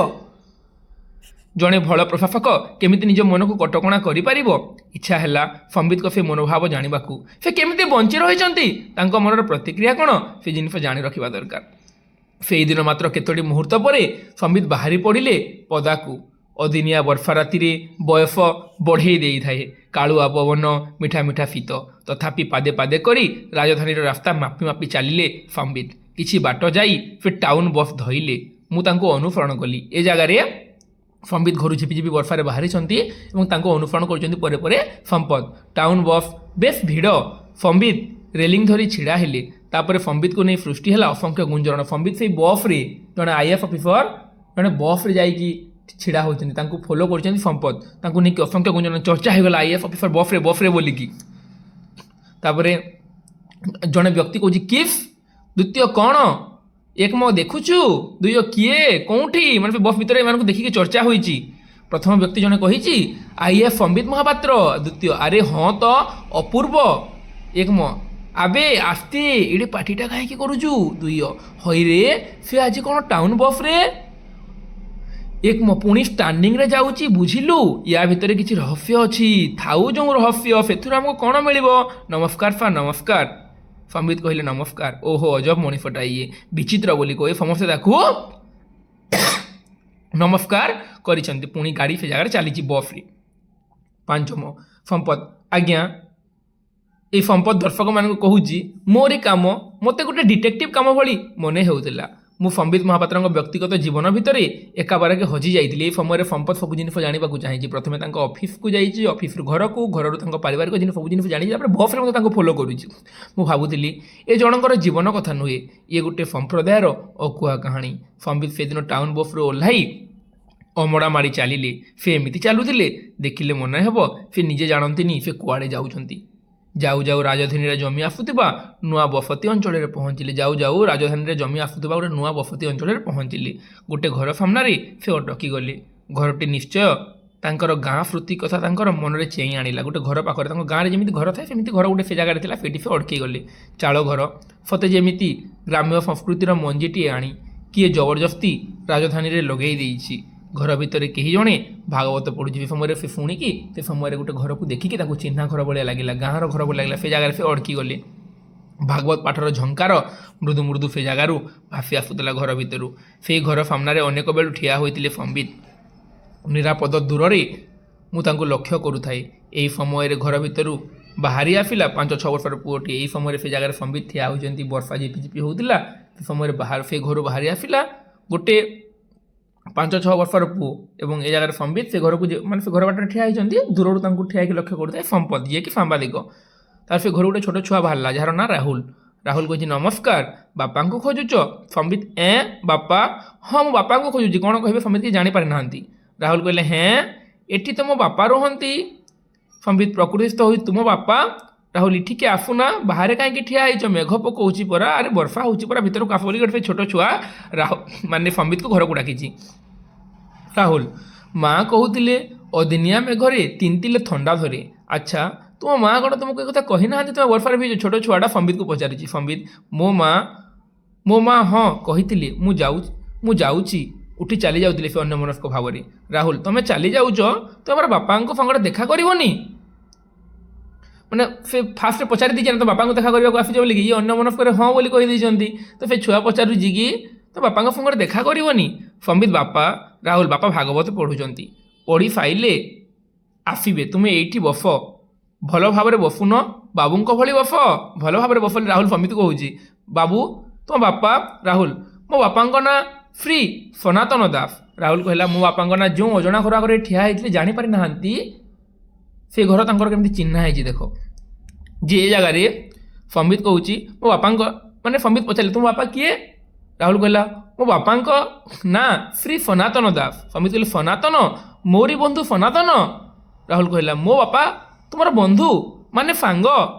ଜଣେ ଭଲ ପ୍ରଶାସକ କେମିତି ନିଜ ମନକୁ କଟକଣା କରିପାରିବ? ଇଚ୍ଛା ହେଲା ସମ୍ବିତଙ୍କ ସେ ମନୋଭାବ ଜାଣିବାକୁ। ସେ କେମିତି ବଞ୍ଚି ରହିଛନ୍ତି, ତାଙ୍କ ମନର ପ୍ରତିକ୍ରିୟା କ'ଣ, ସେ ଜିନିଷ ଜାଣି ରଖିବା ଦରକାର। ସେଇଦିନ ମାତ୍ର କେତୋଟି ମୁହୂର୍ତ୍ତ ପରେ ସମ୍ବିତ ବାହାରି ପଡ଼ିଲେ ପଦାକୁ। ଅଦିନିଆ ବର୍ଷା ରାତିରେ ବୟସ ବଢ଼େଇ ଦେଇଥାଏ। କାଳୁଆ ପବନ, ମିଠା ମିଠା ଶୀତ। ତଥାପି ପାଦେ ପାଦେ କରି ରାଜଧାନୀର ରାସ୍ତା ମାପି ମାପି ଚାଲିଲେ ସମ୍ବିତ। କିଛି ବାଟ ଯାଇ ସେ ଟାଉନ୍ ବସ୍ ଧଇଲେ। ମୁଁ ତାଙ୍କୁ ଅନୁସରଣ କଲି। ଏ ଜାଗାରେ ସମ୍ବିତ ଘରୁ ଝିପିଝିପି ବର୍ଷାରେ ବାହାରିଛନ୍ତି ଏବଂ ତାଙ୍କୁ ଅନୁସରଣ କରୁଛନ୍ତି ପରେ ପରେ ସମ୍ପଦ। ଟାଉନ୍ ବସ୍ ବେଶ୍ ଭିଡ଼। ସମ୍ବିତ ରେଲିଂ ଧରି ଛିଡ଼ା ହେଲେ। ତାପରେ ସମ୍ବିତକୁ ନେଇ ସୃଷ୍ଟି ହେଲା ଅସଂଖ୍ୟ ଗୁଞ୍ଜରଣ। ସମ୍ବିତ ସେଇ ବସ୍ରେ, ଜଣେ IAS ଅଫିସର ଜଣେ ବସ୍ରେ ଯାଇକି ଛିଡ଼ା ହେଉଛନ୍ତି, ତାଙ୍କୁ ଫଲୋ କରୁଛନ୍ତି ସମ୍ପଦ। ତାଙ୍କୁ ନେଇକି ଅସଂଖ୍ୟ ଗୁଞ୍ଜରଣ, ଚର୍ଚ୍ଚା ହୋଇଗଲା IAS ଅଫିସର ବସ୍ରେ ବୋଲିକି। ତାପରେ ଜଣେ ବ୍ୟକ୍ତି କହୁଛି କିସ୍, ଦ୍ୱିତୀୟ କ'ଣ, ଏକ ମୋ ଦେଖୁଛୁ, ଦୁଇ କିଏ, କେଉଁଠି, ମାନେ ସେ ବସ୍ ଭିତରେ ଏମାନଙ୍କୁ ଦେଖିକି ଚର୍ଚ୍ଚା ହୋଇଛି। ପ୍ରଥମ ବ୍ୟକ୍ତି ଜଣେ କହିଛି IAS ସମ୍ବିତ ମହାପାତ୍ର। ଦ୍ୱିତୀୟ ଆରେ ହଁ ତ ଅପୂର୍ବ। ଏକ ମୋ ଆବେ ଆସ୍ତେ, ଏଇଠି ପାର୍ଟିଟା କାହିଁକି କରୁଛୁ? ଦୁଇ ହଇରେ ସେ ଆଜି କ'ଣ ଟାଉନ୍ ବସ୍ରେ? ଏକ ମୋ ପୁଣି ଷ୍ଟାଣ୍ଡିଂରେ ଯାଉଛି, ବୁଝିଲୁ, ୟା ଭିତରେ କିଛି ରହସ୍ୟ ଅଛି। ଥାଉ ଯେଉଁ ରହସ୍ୟ, ସେଥିରୁ ଆମକୁ କ'ଣ ମିଳିବ? ନମସ୍କାର ସାର୍, ନମସ୍କାର। ସମ୍ବିତ କହିଲେ ନମସ୍କାର। ଓହୋ, ଅଜବ ମଣିଷଟା ଇଏ, ବିଚିତ୍ର ବୋଲି କହେ ସମସ୍ତେ ତାକୁ ନମସ୍କାର କରିଛନ୍ତି। ପୁଣି ଗାଡ଼ି ସେ ଜାଗାରେ ଚାଲିଛି ବସ୍ରେ। ପାଞ୍ଚମ ସମ୍ପଦ, ଆଜ୍ଞା। এই ସମ୍ପଦ ଦର୍ଶକମାନଙ୍କୁ କହୁଛି ମୋରି କାମ ମୋତେ ଗୋଟେ ଡିଟେକ୍ଟିଭ୍ କାମ ଭଳି ମନେ ହେଉଥିଲା। ମୁଁ ସମ୍ବିତ ମହାପାତ୍ରଙ୍କ ବ୍ୟକ୍ତିଗତ ଜୀବନ ଭିତରେ ଏକାବାରକେ ହଜି ଯାଇଥିଲି। ଏହି ସମୟରେ ସମ୍ପଦ ସବୁ ଜିନିଷ ଜାଣିବାକୁ ଚାହିଁଛି। ପ୍ରଥମେ ତାଙ୍କ ଅଫିସକୁ ଯାଇଛି, ଅଫିସରୁ ଘରକୁ, ଘରରୁ ତାଙ୍କ ପାରିବାରିକ ଜିନିଷ ସବୁ ଜିନିଷ ଜାଣିଛି। ତାପରେ ବସ୍ରେ ମଧ୍ୟ ତାଙ୍କୁ ଫଲୋ କରୁଛି। ମୁଁ ଭାବୁଥିଲି ଏ ଜଣଙ୍କର ଜୀବନ କଥା ନୁହେଁ, ଇଏ ଗୋଟେ ସମ୍ପ୍ରଦାୟର ଅକୁହା କାହାଣୀ। ସମ୍ବିତ ସେଦିନ ଟାଉନ୍ ବସ୍ରୁ ଓହ୍ଲାଇ ଅମଡ଼ା ମାଡ଼ି ଚାଲିଲେ। ସେ ଏମିତି ଚାଲୁଥିଲେ, ଦେଖିଲେ ମନେ ହେବ ସେ ନିଜେ ଜାଣନ୍ତିନି ସେ କୁଆଡ଼େ ଯାଉଛନ୍ତି। ଯାଉ ଯାଉ ରାଜଧାନୀରେ ଜମି ଆସୁଥିବା ନୂଆ ବସତି ଅଞ୍ଚଳରେ ପହଞ୍ଚିଲେ। ଯାଉ ଯାଉ ରାଜଧାନୀରେ ଜମି ଆସୁଥିବା ଗୋଟେ ନୂଆ ବସତି ଅଞ୍ଚଳରେ ପହଞ୍ଚିଲେ। ଗୋଟେ ଘର ସାମ୍ନାରେ ସେ ଅଟକିଗଲେ। ଘରଟି ନିଶ୍ଚୟ ତାଙ୍କର ଗାଁ ସ୍ମୃତି କଥା ତାଙ୍କର ମନରେ ଚେଇଁ ଆଣିଲା। ଗୋଟେ ଘର ପାଖରେ, ତାଙ୍କ ଗାଁରେ ଯେମିତି ଘର ଥାଏ ସେମିତି ଘର ଗୋଟେ ସେ ଜାଗାରେ ଥିଲା, ସେଇଠି ସେ ଅଟକିଗଲେ। ଚାଳ ଘର, ସତେ ଯେମିତି ଗ୍ରାମ୍ୟ ସଂସ୍କୃତିର ମଞ୍ଜିଟିଏ ଆଣି କିଏ ଜବରଦସ୍ତି ରାଜଧାନୀରେ ଲଗେଇ ଦେଇଛି। ଘର ଭିତରେ କେହି ଜଣେ ଭାଗବତ ପଢ଼ୁଛି। ସେ ସମୟରେ ସେ ଶୁଣିକି, ସେ ସମୟରେ ଗୋଟେ ଘରକୁ ଦେଖିକି ତାକୁ ଚିହ୍ନା ଘର ଭଳିଆ ଲାଗିଲା, ଗାଁର ଘର ଭଳିଆ ଲାଗିଲା। ସେ ଜାଗାରେ ସେ ଅଟକିଗଲେ। ଭାଗବତ ପାଠର ଝଙ୍କାର ମୃଦୁ ମୃଦୁ ସେ ଜାଗାରୁ ଭାସି ଆସୁଥିଲା ଘର ଭିତରୁ। ସେଇ ଘର ସାମ୍ନାରେ ଅନେକ ବେଳୁ ଠିଆ ହୋଇଥିଲେ ସମ୍ବିତ। ନିରାପଦ ଦୂରରେ ମୁଁ ତାଙ୍କୁ ଲକ୍ଷ୍ୟ କରୁଥାଏ। ଏହି ସମୟରେ ଘର ଭିତରୁ ବାହାରି ଆସିଲା 5-6 ବର୍ଷର ପୁଅଟି। ଏହି ସମୟରେ ସେ ଜାଗାରେ ସମ୍ବିତ ଠିଆ ହୋଇଛନ୍ତି। ବର୍ଷା ଝିପିଝିପି ହେଉଥିଲା। ସେ ସମୟରେ ସେ ଘରୁ ବାହାରି ଆସିଲା ଗୋଟେ 5-6 ବର୍ଷର ପୁଅ ଏବଂ ଏ ଜାଗାରେ ସମ୍ବିତ ସେ ଘରକୁ, ମାନେ ସେ ଘର ବାଟରେ ଠିଆ ହୋଇଛନ୍ତି। ଦୂରରୁ ତାଙ୍କୁ ଠିଆ ହେଇକି ଲକ୍ଷ୍ୟ କରୁଥାଏ ସମ୍ପଦ, ଯିଏକି ସାମ୍ବାଦିକ। ତାର ସେ ଘରୁ ଗୋଟେ ଛୋଟ ଛୁଆ ବାହାରିଲା, ଯାହାର ନାଁ ରାହୁଲ। ରାହୁଲ କହୁଛି ନମସ୍କାର, ବାପାଙ୍କୁ ଖୋଜୁଛ? ସମ୍ବିତ ବାପା? ହଁ ମୁଁ ବାପାଙ୍କୁ ଖୋଜୁଛି, କ'ଣ କହିବେ ସମ୍ବିତ କିଛି ଜାଣିପାରିନାହାନ୍ତି। ରାହୁଲ କହିଲେ ହେଁ, ଏଠି ତ ମୋ ବାପା ରୁହନ୍ତି। ସମ୍ବିତ ପ୍ରକୃତିସ୍ଥ ହୋଇ ତୁମ ବାପା? ରାହୁଲ ଏଠିକି ଆସୁନା, ବାହାରେ କାହିଁକି ଠିଆ ହେଇଛ? ମେଘ ପକଉଛି ପରା। ଆରେ ବର୍ଷା ହେଉଛି ପରା, ଭିତରକୁ ଆସ ବୋଲି ଗୋଟେ ଛୋଟ ଛୁଆ ରାହୁଲ ମାନେ ସମ୍ବିତକୁ ଘରକୁ ଡାକିଛି। ରାହୁଲ ମା' କହୁଥିଲେ ଅଦିନିଆ ମେଘରେ ତିନ୍ତିଲେ ଥଣ୍ଡା ଧରେ। ଆଚ୍ଛା ତୁମ ମା' କ'ଣ ତୁମକୁ ଏ କଥା କହିନାହାନ୍ତି? ତୁମେ ବର୍ଷାରେ ଭିଜୁଛ? ଛୋଟ ଛୁଆଟା ସମ୍ବିତକୁ ପଚାରିଛି। ସମ୍ବିତ ମୋ ମା' ହଁ କହିଥିଲେ, ମୁଁ ଯାଉଛି। ଉଠି ଚାଲି ଯାଉଥିଲେ ସେ ଅନ୍ୟମନସ୍କ ଭାବରେ। ରାହୁଲ ତମେ ଚାଲି ଯାଉଛ, ତମର ବାପାଙ୍କ ସାଙ୍ଗରେ ଦେଖା କରିବନି? ମାନେ ସେ ଫାଷ୍ଟରେ ପଚାରି ଦେଇଛି ନା ତ ବାପାଙ୍କୁ ଦେଖା କରିବାକୁ ଆସିଛ ବୋଲିକି, ଇଏ ଅନ୍ୟମନସ୍କରେ ହଁ ବୋଲି କହିଦେଇଛନ୍ତି। ତ ସେ ଛୁଆ ପଚାରୁଛି କି ତ ବାପାଙ୍କ ସାଙ୍ଗରେ ଦେଖା କରିବନି? ସମ୍ବିତ ବାପା? ରାହୁଲ ବାପା ଭାଗବତ ପଢ଼ୁଛନ୍ତି, ପଢ଼ି ସାଇଲେ ଆସିବେ, ତୁମେ ଏଇଠି ବସ। ଭଲ ଭାବରେ ବସୁନ, ବାବୁଙ୍କ ଭଳି ବସ। ଭଲ ଭାବରେ ବସ ବୋଲି ରାହୁଲ ସମ୍ବିତକୁ କହୁଛି। ବାବୁ ତୁମ ବାପା? ରାହୁଲ ମୋ ବାପାଙ୍କ ନାଁ ଶ୍ରୀ ସନାତନ ଦାସ। ରାହୁଲ କହିଲା ମୋ ବାପାଙ୍କ ନାଁ ଯେଉଁ ଅଜଣା ଘର ଆଗରେ ଠିଆ ହେଇଥିଲେ ଜାଣିପାରି ନାହାନ୍ତି, ସେ ଘର ତାଙ୍କର କେମିତି ଚିହ୍ନା ହେଇଛି ଦେଖ। ଯେ ଏ ଜାଗାରେ ସମ୍ବିତ କହୁଛି ମୋ ବାପାଙ୍କ, ମାନେ ସମ୍ବିତ ପଚାରିଲେ ତୁମ ବାପା କିଏ? ରାହୁଲ କହିଲା ମୋ ବାପାଙ୍କ ନାଁ ଶ୍ରୀ ସନାତନ ଦାସ। ସମ୍ବିତ କହିଲେ ସନାତନ, ମୋରି ବନ୍ଧୁ ସନାତନ? ରାହୁଲ କହିଲା ମୋ ବାପା ତୁମର ବନ୍ଧୁ ମାନେ ସାଙ୍ଗ?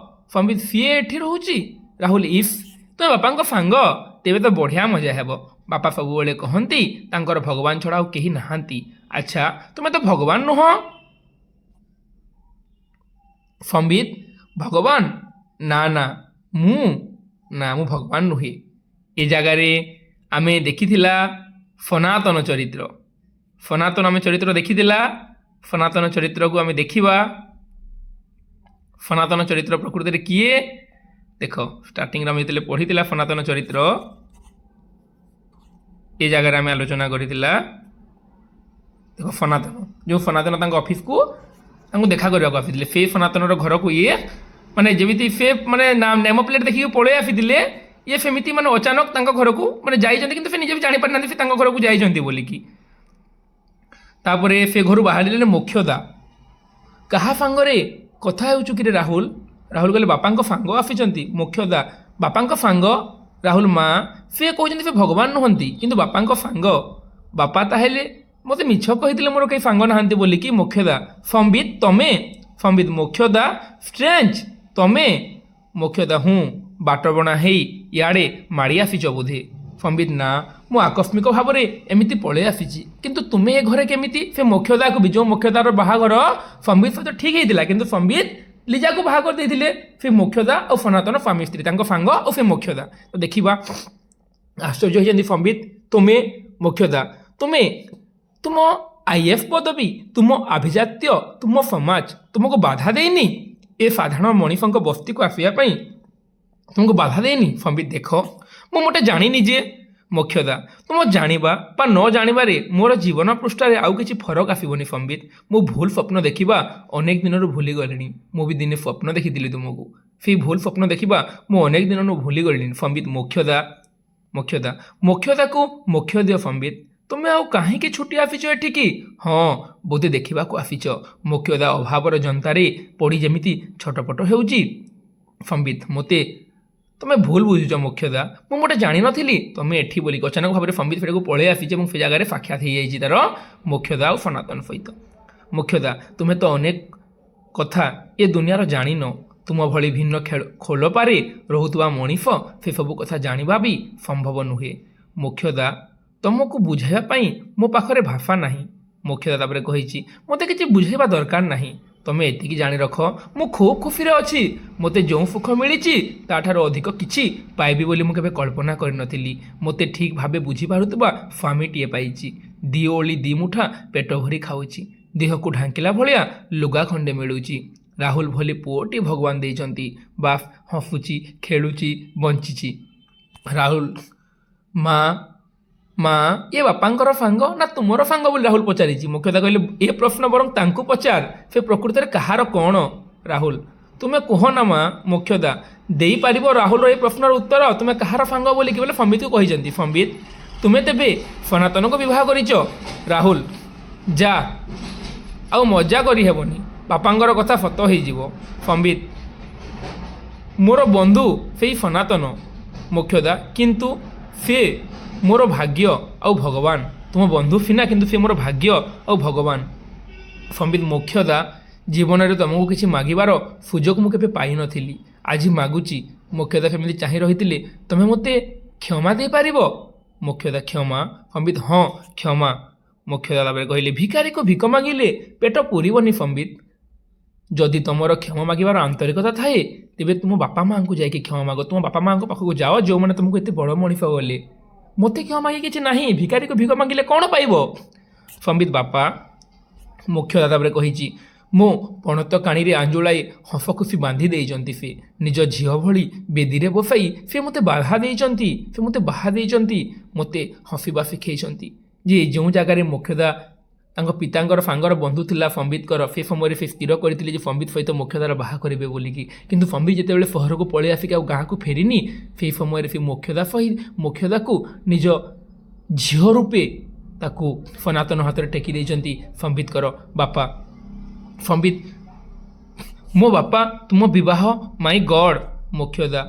ସମ୍ବିତ ସିଏ ଏଠି ରହୁଛି? ରାହୁଲ ଇଫ୍ ତୁମେ ବାପାଙ୍କ ସାଙ୍ଗ, ତେବେ ତ ବଢ଼ିଆ ମଜା ହେବ। ବାପା ସବୁବେଳେ କହନ୍ତି ତାଙ୍କର ଭଗବାନ ଛଡ଼ା ଆଉ କେହି ନାହାନ୍ତି। ଆଚ୍ଛା ତୁମେ ତ ଭଗବାନ ନୁହଁ? ସମ୍ବିତ ଭଗବାନ? ନା ମୁଁ ଭଗବାନ ନୁହେଁ। ଏ ଜାଗାରେ ଆମେ ଦେଖିଥିଲା ସନାତନ ଚରିତ୍ର। ସନାତନ ଆମେ ଚରିତ୍ର ଦେଖିଥିଲା। ସନାତନ ଚରିତ୍ରକୁ ଆମେ ଦେଖିବା। ସନାତନ ଚରିତ୍ର ପ୍ରକୃତିରେ କିଏ? ଦେଖ ଷ୍ଟାର୍ଟିଂରେ ଆମେ ଯେତେବେଳେ ପଢ଼ିଥିଲା ସନାତନ ଚରିତ୍ର, ଏ ଜାଗାରେ ଆମେ ଆଲୋଚନା କରିଥିଲା। ଦେଖ ସନାତନ, ଯେଉଁ ସନାତନ ତାଙ୍କ ଅଫିସକୁ ତାଙ୍କୁ ଦେଖା କରିବାକୁ ଆସିଥିଲେ, ସେ ସନାତନର ଘରକୁ ଇଏ ମାନେ ଯେମିତି ସେ ମାନେ ନେମ ପ୍ଲେଟ୍ ଦେଖିକି ପଳେଇ ଆସିଥିଲେ, ଇଏ ସେମିତି ମାନେ ଅଚାନକ ତାଙ୍କ ଘରକୁ ମାନେ ଯାଇଛନ୍ତି, କିନ୍ତୁ ସେ ନିଜେ ବି ଜାଣିପାରିନାହାନ୍ତି ସେ ତାଙ୍କ ଘରକୁ ଯାଇଛନ୍ତି ବୋଲିକି। ତାପରେ ସେ ଘରୁ ବାହାରିଲେ ମୋକ୍ଷଦା। କାହା ସାଙ୍ଗରେ କଥା ହେଉଛୁ କିରେ ରାହୁଲ? ରାହୁଲ କହିଲେ ବାପାଙ୍କ ସାଙ୍ଗ ଆସିଛନ୍ତି। ମୋକ୍ଷଦା ବାପାଙ୍କ ସାଙ୍ଗ? ରାହୁଲ ମା' ସେ କହୁଛନ୍ତି ସେ ଭଗବାନ ନୁହନ୍ତି କିନ୍ତୁ ବାପାଙ୍କ ସାଙ୍ଗ। ବାପା ତାହେଲେ ମୋତେ ମିଛ କହିଥିଲେ ମୋର କେହି ସାଙ୍ଗ ନାହାନ୍ତି ବୋଲିକି। ମୋକ୍ଷଦା ସମ୍ବିତ ତମେ? ସମ୍ବିତ ମୋକ୍ଷଦା ଷ୍ଟ୍ରେଞ୍ଜ, ତମେ? ମୋକ୍ଷଦା ହୁଁ, ବାଟବଣା ହେଇ ଇଆଡ଼େ ମାଡ଼ି ଆସିଛ ବୋଧେ? ସମ୍ବିତ ନା, ମୁଁ ଆକସ୍ମିକ ଭାବରେ ଏମିତି ପଳେଇ ଆସିଛି। କିନ୍ତୁ ତୁମେ ଏ ଘରେ କେମିତି? ସେ ମୋକ୍ଷଦାକୁ ବି, ଯେଉଁ ମୋକ୍ଷଦାର ବାହାଘର ସମ୍ବିତ ସହିତ ଠିକ୍ ହେଇଥିଲା, କିନ୍ତୁ ସମ୍ବିତ ଲିଜାକୁ ବାହା କରିଦେଇଥିଲେ। ସେ ମୋକ୍ଷଦା ଆଉ ସନାତନ ସ୍ୱାମୀ ସ୍ତ୍ରୀ, ତାଙ୍କ ସାଙ୍ଗ ଆଉ ସେ ମୋକ୍ଷଦା। ତ ଦେଖିବା ଆଶ୍ଚର୍ଯ୍ୟ ହୋଇଛନ୍ତି ସମ୍ବିତ। ତୁମେ ମୋକ୍ଷଦା, ତୁମ IF ପଦବୀ, ତୁମ ଆଭିଜାତ୍ୟ, ତୁମ ସମାଜ ତୁମକୁ ବାଧା ଦେଇନି ଏ ସାଧାରଣ ମଣିଷଙ୍କ ବସ୍ତିକୁ ଆସିବା ପାଇଁ? ତୁମକୁ ବାଧା ଦେଇନି? ସମ୍ବିତ ଦେଖ ମୁଁ ମୋଟେ ଜାଣିନି ଯେ। ମୋକ୍ଷଦା ତୁମ ଜାଣିବା ବା ନ ଜାଣିବାରେ ମୋର ଜୀବନ ପୃଷ୍ଠାରେ ଆଉ କିଛି ଫରକ ଆସିବନି ସମ୍ବିତ। ମୁଁ ଭୁଲ ସ୍ୱପ୍ନ ଦେଖିବା ଅନେକ ଦିନରୁ ଭୁଲିଗଲିଣି। ମୁଁ ବି ଦିନେ ସ୍ୱପ୍ନ ଦେଖିଥିଲି ତୁମକୁ, ସେଇ ଭୁଲ ସ୍ୱପ୍ନ ଦେଖିବା ମୁଁ ଅନେକ ଦିନରୁ ଭୁଲିଗଲିଣି। ସମ୍ବିତ ମୋକ୍ଷଦାକୁ ମୋକ୍ଷ ଦିଅ ସମ୍ବିତ। ତୁମେ ଆଉ କାହିଁକି ଛୁଟି ଆସିଛ ଏଠିକି? ହଁ ବୋଧେ ଦେଖିବାକୁ ଆସିଛ ମୋକ୍ଷଦା ଅଭାବର ଜନ୍ତାରେ ପଡ଼ି ଯେମିତି ଛଟପଟ ହେଉଛି। ସମ୍ବିତ ତମେ ଭୁଲ ବୁଝୁଛ ମୋକ୍ଷଦା, ମୁଁ ମୋଟେ ଜାଣିନଥିଲି ତମେ ଏଠି ବୋଲି। ଅଚାନକ ଭାବରେ ସମ୍ବିତ ସେଟାକୁ ପଳେଇ ଆସିଛି ଏବଂ ସେ ଜାଗାରେ ସାକ୍ଷାତ ହେଇଯାଇଛି ତାର ମୋକ୍ଷଦା ଆଉ ସନାତନ ସହିତ। ମୋକ୍ଷଦା ତୁମେ ତ ଅନେକ କଥା ଏ ଦୁନିଆର ଜାଣିନ। ତୁମ ଭଳି ଭିନ୍ନ ଖୋଲପାରେ ରହୁଥିବା ମଣିଷ ସେସବୁ କଥା ଜାଣିବା ବି ସମ୍ଭବ ନୁହେଁ। ମୋକ୍ଷଦା ତମକୁ ବୁଝାଇବା ପାଇଁ ମୋ ପାଖରେ ଭାଷା ନାହିଁ। ମୋକ୍ଷଦା ତାପରେ କହିଛି ମୋତେ କିଛି ବୁଝାଇବା ଦରକାର ନାହିଁ। ତମେ ଏତିକି ଜାଣି ରଖ ମୁଁ ଖୁବ୍ ଖୁସିରେ ଅଛି। ମୋତେ ଯେଉଁ ସୁଖ ମିଳିଛି ତାଠାରୁ ଅଧିକ କିଛି ପାଇବି ବୋଲି ମୁଁ କେବେ କଳ୍ପନା କରିନଥିଲି। ମୋତେ ଠିକ୍ ଭାବେ ବୁଝିପାରୁଥିବା ସ୍ୱାମୀଟିଏ ପାଇଛି। ଦି ଓଳି ଦି ମୁଠା ପେଟ ଭରି ଖାଉଛି। ଦେହକୁ ଢାଙ୍କିଲା ଭଳିଆ ଲୁଗା ଖଣ୍ଡେ ମିଳୁଛି। ରାହୁଲ ଭଳି ପୁଅଟି ଭଗବାନ ଦେଇଛନ୍ତି। ବାସ୍ ହସୁଛି, ଖେଳୁଛି, ବଞ୍ଚିଛି। ରାହୁଲ ମା ଏ ବାପାଙ୍କର ସାଙ୍ଗ ନା ତୁମର ସାଙ୍ଗ ବୋଲି ରାହୁଲ ପଚାରିଛି। ମୋକ୍ଷଦା କହିଲେ ଏ ପ୍ରଶ୍ନ ବରଂ ତାଙ୍କୁ ପଚାର, ସେ ପ୍ରକୃତରେ କାହାର କ'ଣ? ରାହୁଲ ତୁମେ କୁହ ନା ମା। ମୋକ୍ଷଦା ଦେଇପାରିବ ରାହୁଲର ଏ ପ୍ରଶ୍ନର ଉତ୍ତର? ତୁମେ କାହାର ସାଙ୍ଗ ବୋଲିକି ବୋଲେ ସମ୍ବିତକୁ କହିଛନ୍ତି। ସମ୍ବିତ ତୁମେ ତେବେ ସନାତନକୁ ବିବାହ କରିଛ? ରାହୁଲ ଯା, ଆଉ ମଜା କରିହେବନି, ବାପାଙ୍କର କଥା ସତ ହେଇଯିବ। ସମ୍ବିତ मोर बंधु फेई सनातन मोक्षदा किंतु से मोर भाग्य आउ भगवान तुम बंधु सिना किंतु से मोर भाग्य आउ भगवान संबित मोक्षदा जीवन में तुमको किसी मागिबार सुजोग मुझे पाई नी आज मागुची मोक्षदा सेमती चाह रही तुम्हें मत क्षमा दे पार मोक्षदा क्षमा संबित हाँ क्षमा मोक्षदा कहले भिखारी को भिक मागिले पेट पूरबनी संबित जदि तुम क्षमा मागिबार आंतरिकता थाए तेबे तुम बापा माँ को जाकि क्षमा माग तुम बापा माँ पाखक जाओ जो मैंने तुमको एत बड़ मनीष गले मत क्षमा मागे किसी ना भिखारी को भिक मागिले कौन पाइब संबित बापा मोक्षदा कही मो पणत काणी आंजुलाई हस खुशी बांधी देइचंती से निज झील भली बेदी रे बसाई से मते बाधा देइचंती से मते बाहा देइचंती मते हसिबा शिखैचंती जे जो जगार मोक्षदा तांको पितांकर सांगर बंधु थिला संबितकर से समय से स्थिर करथिले जे संबित सहित मोक्षदार बाहा करिवे बोलिकी किंतु संबित जेतेबेले सहर को पळै आसिक आ गाँ को फेरिनी से समय से मोक्षदा को निज झील रूपे ताकू सनातन हाथ में टेकी देइचंती संबितकर बापा संबित मो बापा तुम विवाह माई गॉड मोक्षदा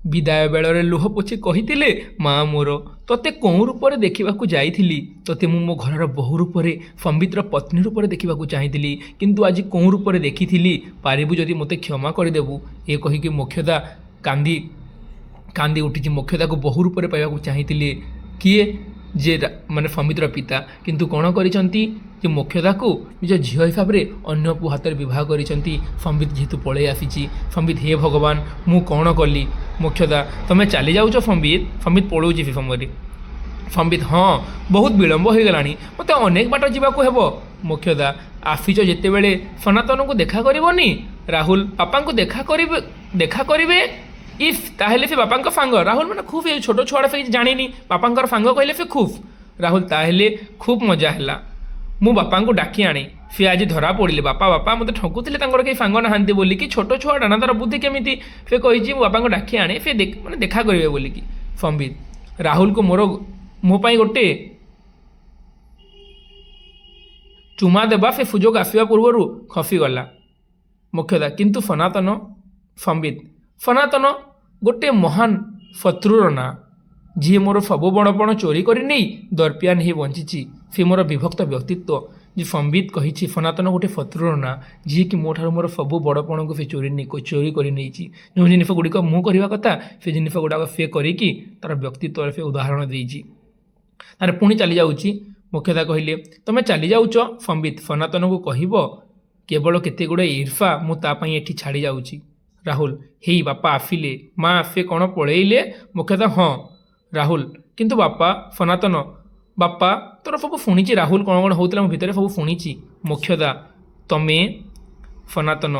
विदाय बेलरे लुह पोछि कहिथिले माँ मोर तोते कौ रूप में देखा जाइली तोते मो घर बहु रूप में संबितर पत्नी रूप में देखा चाहती किंतु आज कौ रूप में देखी पारिबु जदि मते क्षमा करदेबु ये कहीकि मोक्षदा कांदी कांदी उठी मोक्षदा को बहु रूप में पाइबा चाहती किए जे माने संबितर पिता किंतु कौन करिसंती जे मोक्षदा को निज झील हिसाब से अन्य पु हाथ में बह करिसंती संबित जेहेतु पळै आसीची संबित हे भगवान मु कौन कली मोक्षदा तुम्हें चली जाऊच संबित पळौची से समय संबित हाँ बहुत विलंब हो गलानी मत अनेक बाट जावाक हेब मोक्षदा आसीच जेतेबेले सनातन को देखा करबनी राहुल पापा को देखा करिवे इफ ताहेले से बापा सांग राहुल मैंने खूब छोट छुआ से जानी बापा सांग कहले से खूब राहुल ताहेले खूब मजा है मु बापा को डाकी आनी सी आज धरा पड़े बापा बापा मत ठकुले कहीं सांग नहांती बोलिकी छोट छुआ डाना तार बुद्धि केमी से कही मो बापा को डाकी आने से मैंने देखा करेंगे बोलिकी संबित राहुल को मोर मोपाई गोटे चुमा देवा से सुजोग आसवा पूर्व खसीगला मोक्षदा किंतु सनातन संबित सनातन गोटे महान शत्रुर ना जी मोर सब बणपण चोरी कर नहीं दर्पिया नहीं बंची सी मोर विभक्त व्यक्तित्व जी संबित कही सनातन गोटे शत्रुर ना जी कि मोठार मोर सब बड़पण को से चोरी कर जो जिनिस गुड़िक मु करवा कथा से जिनिस गुड़ाक से करी तार व्यक्तित्व से उदाहरण देती तार पुणी चली जाऊँगी मोक्षदा कहले तुम्हें चली जाऊच संबित सनातन को कहब केवल केते गुड़े ईर्षा मुझे ये छाड़ी जाऊँगी राहुल हे बापा आसिले माँ आसे कौन पलैले मोक्षदा हाँ राहुल किंतु बापा सनातन बापा तोर सब शुणी राहुल कौन कौन होता भितर सब शुणी मोक्षदा तमे सनातन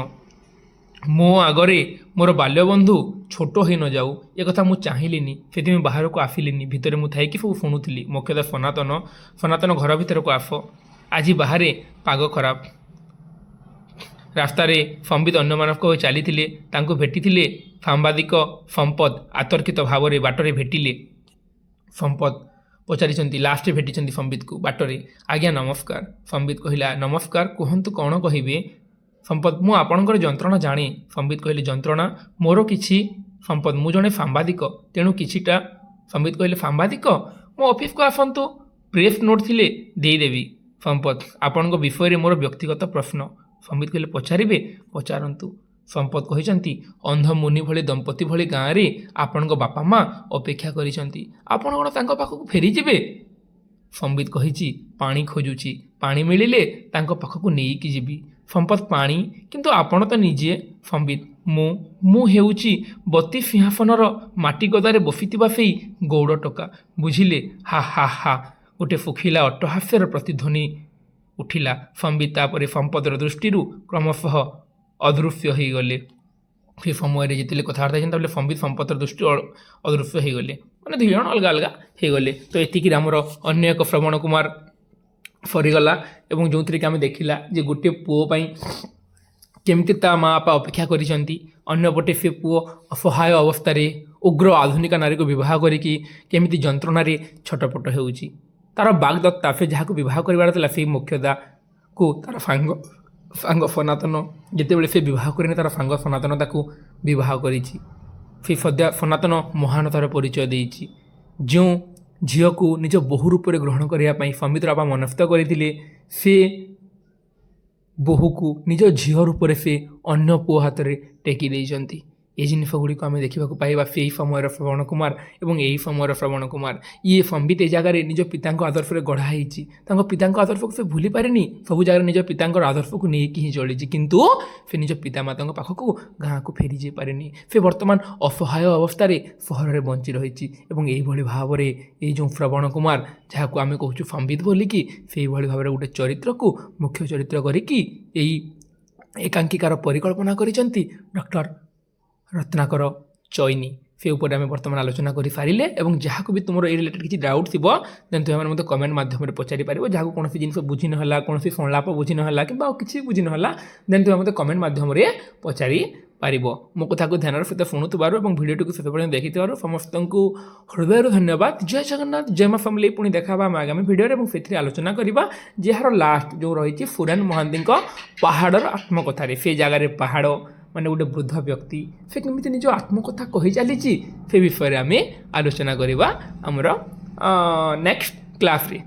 मो आगरे मोर बाल्यबंधु छोट हो न जाऊ ये कथा मुझे चाहिलिनी से बाहर को आसिलिनी भितर मुझे सब शुणुली मोक्षदा सनातन सनातन घर भितर को आस आज बाहर पाग खराब रास्तार संबित अन्य मानक चली भेटी सांबादिक संपद आतर्कित भाव में बाटरे भेटिले संपद पचारि लास्ट भेटी संबित को बाटरे आज्ञा नमस्कार संबित कहला नमस्कार कहतु कौन कहे संपद मु आपणकर जंत्रणा जाने संबित कहले जंत्रणा मोर किछि संपद मु जने सांबादिक तेणु किछिटा संबित कहले सांबादिक मो ऑफिस को आसतु प्रेस नोट थिले देदेवी संपद आपण विषय में मोर व्यक्तिगत प्रश्न संबित कहले पचारे पचारतु संपद कहते अंध मुनि भली दंपति भली गाँव में आपण बापा माँ अपेक्षा करिसंती आपण कौन तांको पाखक फेरीजे संबित कही पानी खोजुची पानी मिलिले तांको पाखक नहीं जीवी संपद पानी किंतु आपण तो निजे संबित मु हेउची बत्ती सिंहासनर माटी गदारे बसिथिबा सेई गौड़ टोका बुझिले हा हा हा गोटे फुखिला अट्टहास्यर प्रतिध्वनि उठिला संबित तापर संपदर दृष्टि क्रमशः अदृश्य हो गले से समय जिते कथबार्ता संबित संपदर दृष्टि अदृश्य हो गले मैंने दुई जन अलग अलग हो गले तो ये आमर अन्य एक श्रवण कुमार सरीगला एवं जो थी आम देखला जे गोटे पुओपाई केमती ता माँ बापा अपेक्षा करपटे से पुओ असहाय अवस्था उग्र आधुनिक नारी को विवाह करिकी केमिति जंत्रणा छटपट होउची तार बागदत्ता से जहाँ को विवाह करार से मोक्षदा को तार सांग ସାଙ୍ଗ ସନାତନ ଯେତେବେଳେ ସେ ବିବାହ କରିନି ତାର ସାଙ୍ଗ ସନାତନ ତାକୁ ବିବାହ କରିଛି। ସେ ସନାତନ ମହାନତାର ପରିଚୟ ଦେଇଛି। ଯେଉଁ ଝିଅକୁ ନିଜ ବୋହୂ ରୂପରେ ଗ୍ରହଣ କରିବା ପାଇଁ ସୌମିତ୍ର ବାପା ମନସ୍ଥ କରିଥିଲେ, ସେ ବୋହୂକୁ ନିଜ ଝିଅ ରୂପରେ ସେ ଅନ୍ୟ ପୁଅ ହାତରେ ଟେକି ଦେଇଛନ୍ତି। এই ଜିନିଷଗୁଡ଼ିକୁ ଆମେ ଦେଖିବାକୁ ପାଇବା ସେହି ସମୟର ଶ୍ରବଣ କୁମାର ଏବଂ ଏହି ସମୟର ଶ୍ରବଣ କୁମାର। ଇଏ ସମ୍ବିତ ଏ ଜାଗାରେ ନିଜ ପିତାଙ୍କ ଆଦର୍ଶରେ ଗଢ଼ା ହେଇଛି। ତାଙ୍କ ପିତାଙ୍କ ଆଦର୍ଶକୁ ସେ ଭୁଲି ପାରିନି। ସବୁ ଜାଗାରେ ନିଜ ପିତାଙ୍କର ଆଦର୍ଶକୁ ନେଇକି ହିଁ ଚଳିଛି, କିନ୍ତୁ ସେ ନିଜ ପିତାମାତାଙ୍କ ପାଖକୁ ଗାଁକୁ ଫେରି ଯାଇପାରିନି। ସେ ବର୍ତ୍ତମାନ ଅସହାୟ ଅବସ୍ଥାରେ ସହରରେ ବଞ୍ଚି ରହିଛି ଏବଂ ଏଇଭଳି ଭାବରେ ଏଇ ଯେଉଁ ଶ୍ରବଣ କୁମାର, ଯାହାକୁ ଆମେ କହୁଛୁ ସମ୍ବିତ ବୋଲିକି, ସେଇଭଳି ଭାବରେ ଗୋଟେ ଚରିତ୍ରକୁ ମୁଖ୍ୟ ଚରିତ୍ର କରିକି ଏଇ ଏକାଙ୍କିକାର ପରିକଳ୍ପନା କରିଛନ୍ତି ଡକ୍ଟର ରତ୍ନାକର ଚଇନି। ସେ ଉପରେ ଆମେ ବର୍ତ୍ତମାନ ଆଲୋଚନା କରିସାରିଲେ ଏବଂ ଯାହାକୁ ବି ତୁମର ଏଇ ରିଲେଟେଡ଼ କିଛି ଡାଉଟ୍ ଥିବ ଦେନ୍ ତୁମେ ମୋତେ କମେଣ୍ଟ ମାଧ୍ୟମରେ ପଚାରିପାରିବ। ଯାହାକୁ କୌଣସି ଜିନିଷ ବୁଝି ନହେଲା, କୌଣସି ସଂଳାପ ବୁଝି ନହେଲା କିମ୍ବା ଆଉ କିଛି ବୁଝି ନହେଲା, ଦେନ୍ ତୁମେ ମୋତେ କମେଣ୍ଟ ମାଧ୍ୟମରେ ପଚାରିପାରିବ। ମୋ କଥାକୁ ଧ୍ୟାନର ସହିତ ଶୁଣୁଥିବାରୁ ଏବଂ ଭିଡ଼ିଓଟିକୁ ଶେଷ ପର୍ଯ୍ୟନ୍ତ ଦେଖିଥିବାରୁ ସମସ୍ତଙ୍କୁ ହୃଦୟରୁ ଧନ୍ୟବାଦ। ଜୟ ଜଗନ୍ନାଥ, ଜୟ ମା ସମଲେଇ। ପୁଣି ଦେଖା ହେବା ଆମ ଆଗାମୀ ଭିଡ଼ିଓରେ ଏବଂ ସେଥିରେ ଆଲୋଚନା କରିବା ଯାହାର ଲାଷ୍ଟ ଯେଉଁ ରହିଛି ସୁରେନ ମହାନ୍ତିଙ୍କ ପାହାଡ଼ର ଆତ୍ମକଥାରେ। ସେ ଜାଗାରେ ପାହାଡ଼ ମାନେ ଗୋଟେ ବୃଦ୍ଧ ବ୍ୟକ୍ତି ସେ କେମିତି ନିଜ ଆତ୍ମକଥା କହି ଚାଲିଛି, ସେ ବିଷୟରେ ଆମେ ଆଲୋଚନା କରିବା ଆମର ନେକ୍ସଟ କ୍ଲାସ୍ରେ।